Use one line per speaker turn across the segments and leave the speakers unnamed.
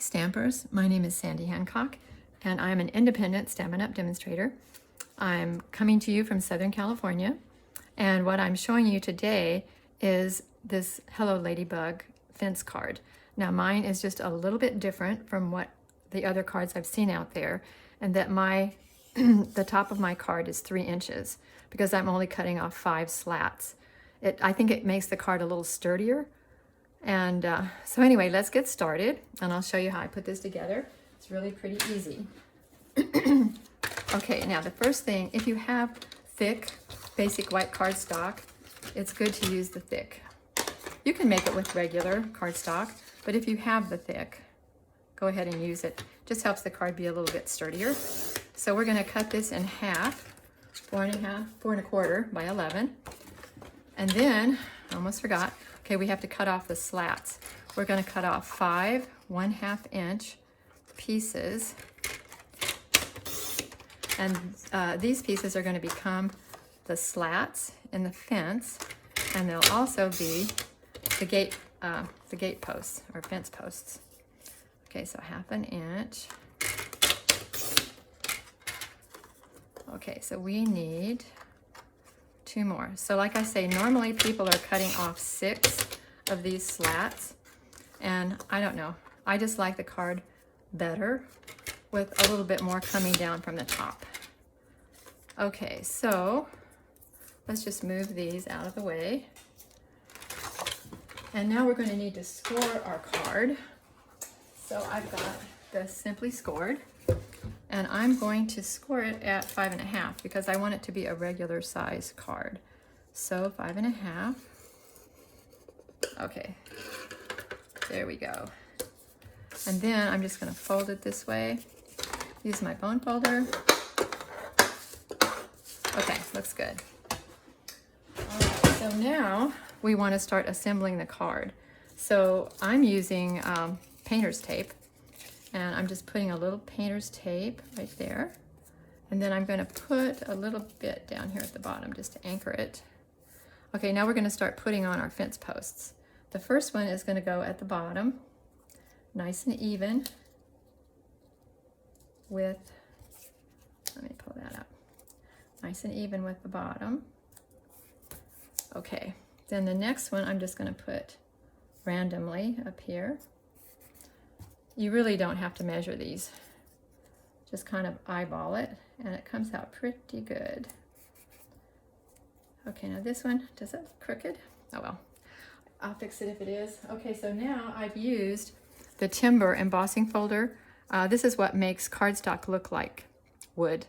Stampers. My name is Sandy Hancock, and I'm an independent Stampin' Up! Demonstrator. I'm coming to you from Southern California, and what I'm showing you today is this Hello Ladybug fence card. Now mine is just a little bit different from what the other cards I've seen out there, and that the top of my card is 3 inches because I'm only cutting off 5 slats. I think it makes the card a little sturdier. And so anyway, let's get started, and I'll show you how I put this together. It's really pretty easy. Okay, now the first thing, if you have thick, basic white cardstock, it's good to use the thick. You can make it with regular cardstock, but if you have the thick, go ahead and use it. Just helps the card be a little bit sturdier. So we're going to cut this in half, 4 1/4 by 11. And then, I almost forgot, okay, we have to cut off the slats. We're going to cut off 5 1/2 inch pieces. And these pieces are going to become the slats in the fence, and they'll also be the gate posts or fence posts. Okay, so 1/2 inch. Okay, so we need 2 more. So like I say, normally people are cutting off 6 of these slats, and I don't know, I just like the card better with a little bit more coming down from the top. Okay, so let's just move these out of the way. And now we're going to need to score our card. So I've got this Simply Scored, and I'm going to score it at 5 1/2 because I want it to be a regular size card. So 5 1/2. Okay, there we go. And then I'm just going to fold it this way. Use my bone folder. Okay, looks good. All right, so now we want to start assembling the card. So I'm using painter's tape, and I'm just putting a little painter's tape right there. And then I'm going to put a little bit down here at the bottom just to anchor it. Okay, now we're going to start putting on our fence posts. The first one is going to go at the bottom, nice and even with, let me pull that up, nice and even with the bottom. Okay, then the next one I'm just going to put randomly up here. You really don't have to measure these. Just kind of eyeball it, and it comes out pretty good. Okay, now this one, does it look crooked? Oh well, I'll fix it if it is. Okay, so now I've used the Timber embossing folder. This is what makes cardstock look like wood.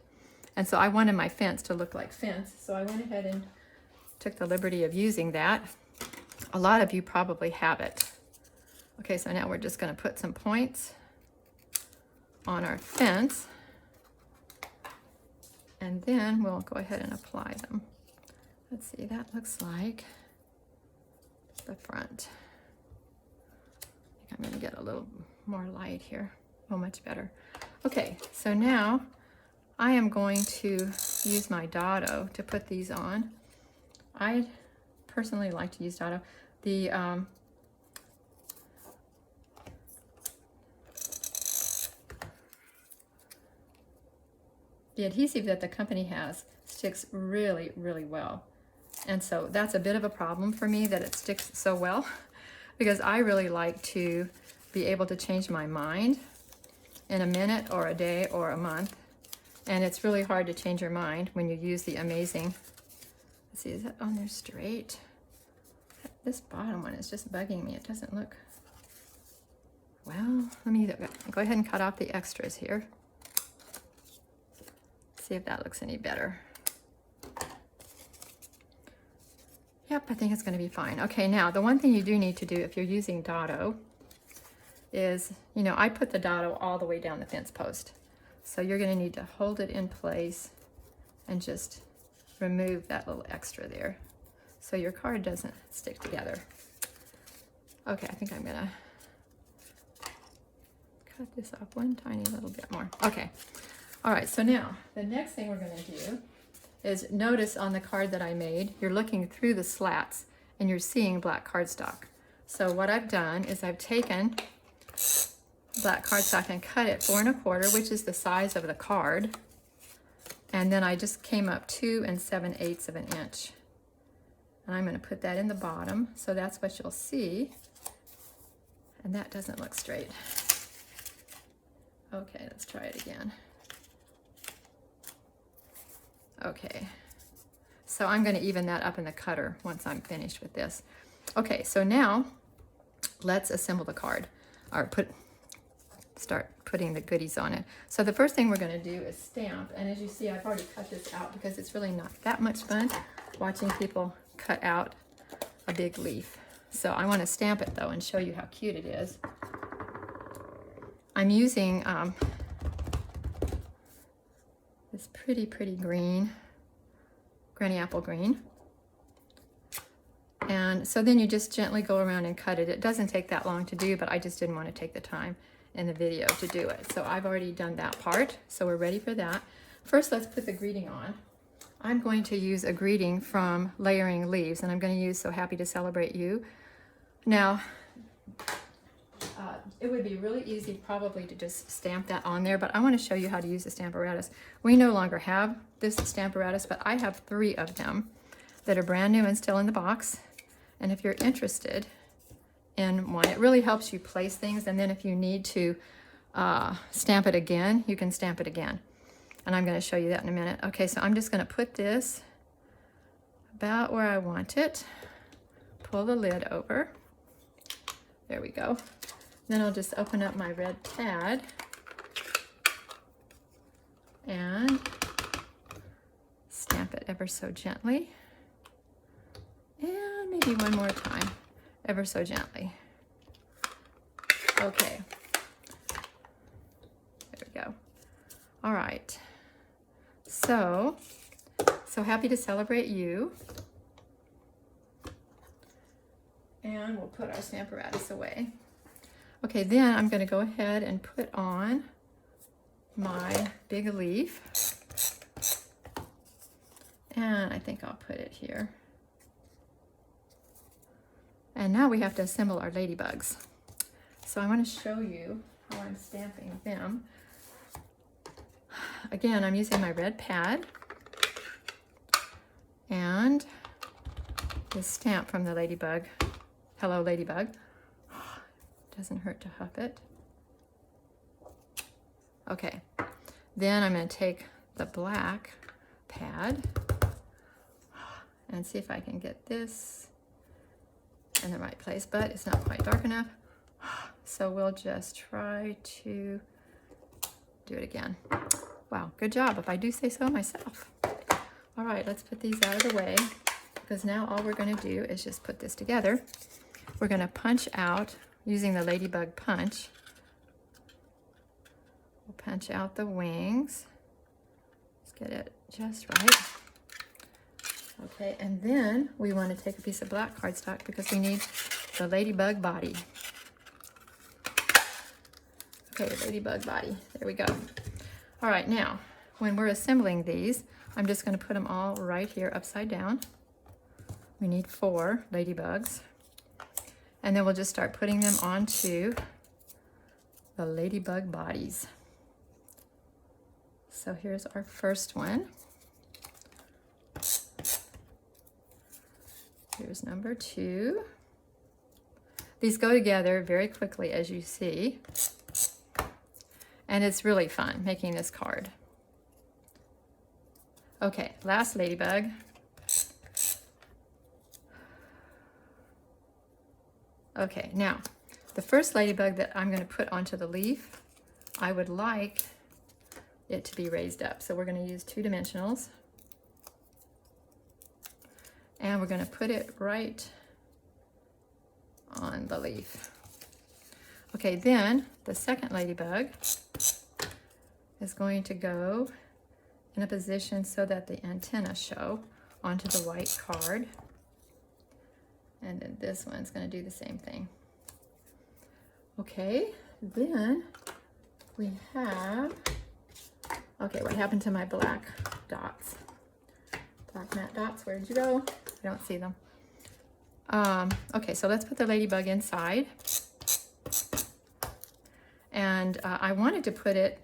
And so I wanted my fence to look like fence, so I went ahead and took the liberty of using that. A lot of you probably have it. Okay, so now we're just going to put some points on our fence, and then we'll go ahead and apply them. Let's see, that looks like the front. I think I'm going to get a little more light here. Oh, much better. Okay, so now I am going to use my dado to put these on. I personally like to use dado. The adhesive that the company has sticks really, really well. And so that's a bit of a problem for me that it sticks so well, because I really like to be able to change my mind in a minute or a day or a month. And it's really hard to change your mind when you use the amazing, let's see, is that on there straight? This bottom one is just bugging me. It doesn't look, well, let me go ahead and cut off the extras here. See if that looks any better. Yep, I think it's going to be fine. Okay, now the one thing you do need to do if you're using dado is, you know, I put the dado all the way down the fence post. So you're going to need to hold it in place and just remove that little extra there so your card doesn't stick together. Okay, I think I'm going to cut this up one tiny little bit more. Okay. All right, so now the next thing we're going to do is notice on the card that I made, you're looking through the slats and you're seeing black cardstock. So what I've done is I've taken black cardstock and cut it 4 1/4, which is the size of the card. And then I just came up 2 7/8 of an inch. And I'm going to put that in the bottom, so that's what you'll see. And that doesn't look straight. Okay, let's try it again. Okay, so I'm going to even that up in the cutter once I'm finished with this. Okay, so now let's assemble the card, or start putting the goodies on it. So the first thing we're going to do is stamp, and as you see, I've already cut this out because it's really not that much fun watching people cut out a big leaf. So I want to stamp it though and show you how cute it is. I'm using this pretty green, granny apple green. And so then you just gently go around and cut it. It doesn't take that long to do, but I just didn't want to take the time in the video to do it. So I've already done that part, so we're ready for that. First, let's put the greeting on. I'm going to use a greeting from Layering Leaves, and I'm going to use So Happy to Celebrate You. Now, it would be really easy probably to just stamp that on there, but I want to show you how to use the Stamparatus. We no longer have this Stamparatus, but I have 3 of them that are brand new and still in the box. And if you're interested in one, it really helps you place things, and then if you need to stamp it again, you can stamp it again. And I'm going to show you that in a minute. Okay, so I'm just going to put this about where I want it. Pull the lid over. There we go. Then I'll just open up my red pad and stamp it ever so gently. And maybe one more time, ever so gently. Okay. There we go. All right. So happy to celebrate you. And we'll put our Stamparatus away. Okay, then I'm going to go ahead and put on my big leaf. And I think I'll put it here. And now we have to assemble our ladybugs. So I want to show you how I'm stamping them. Again, I'm using my red pad and this stamp from the Ladybug. Hello, Ladybug. Doesn't hurt to huff it. Okay, then I'm going to take the black pad and see if I can get this in the right place, but it's not quite dark enough. So we'll just try to do it again. Wow, good job, if I do say so myself. All right, let's put these out of the way, because now all we're going to do is just put this together. We're going to punch out using the Ladybug punch. We'll punch out the wings. Let's get it just right. Okay, and then we want to take a piece of black cardstock because we need the Ladybug body. Okay, Ladybug body, there we go. All right, now, when we're assembling these, I'm just going to put them all right here upside down. We need 4 ladybugs. And then we'll just start putting them onto the ladybug bodies. So here's our first one. Here's number 2. These go together very quickly, as you see. And it's really fun making this card. Okay, last ladybug. Okay, now, the first ladybug that I'm going to put onto the leaf, I would like it to be raised up. So we're going to use 2 dimensionals. And we're going to put it right on the leaf. Okay, then the second ladybug is going to go in a position so that the antenna show onto the white card. And then this one's going to do the same thing. Okay, then we have, okay, what happened to my black dots? Black matte dots, where did you go? I don't see them. Okay, so let's put the ladybug inside. And I wanted to put it,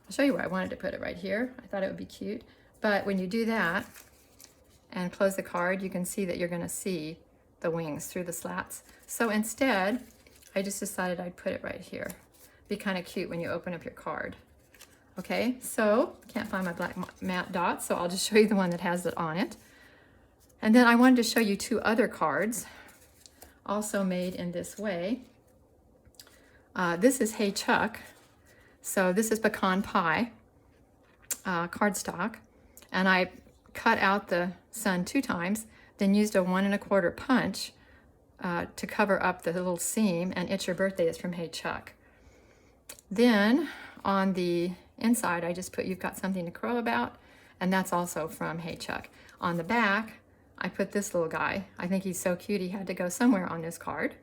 I'll show you where I wanted to put it right here. I thought it would be cute. But when you do that and close the card, you can see that you're going to see the wings through the slats. So instead, I just decided I'd put it right here. Be kind of cute when you open up your card. Okay, so can't find my black matte dots, so I'll just show you the one that has it on it. And then I wanted to show you two other cards, also made in this way. This is Hey Chuck. So this is pecan pie cardstock, and I cut out the sun 2 times, then used a 1 1/4 punch to cover up the little seam, and It's Your Birthday is from Hey Chuck. Then on the inside, I just put You've Got Something to Crow About, and that's also from Hey Chuck. On the back, I put this little guy. I think he's so cute he had to go somewhere on this card.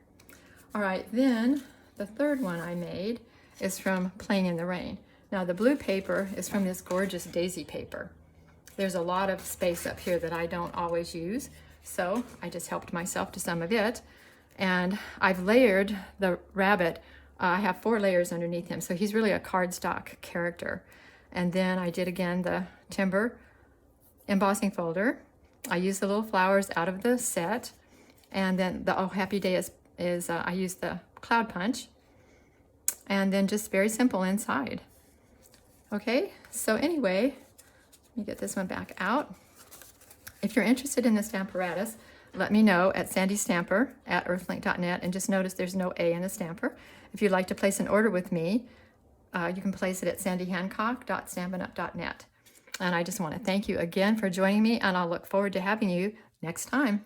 All right, then the third one I made is from Playing in the Rain. Now the blue paper is from this gorgeous daisy paper. There's a lot of space up here that I don't always use, so I just helped myself to some of it. And I've layered the rabbit. I have 4 layers underneath him, so he's really a cardstock character. And then I did again the timber embossing folder. I used the little flowers out of the set, and then the Oh Happy Day is I used the cloud punch, and then just very simple inside. Okay, so anyway, let me get this one back out. If you're interested in the Stamparatus, let me know at sandystamper@earthlink.net, and just notice there's no A in the stamper. If you'd like to place an order with me, you can place it at sandyhancock.stampinup.net. And I just want to thank you again for joining me, and I'll look forward to having you next time.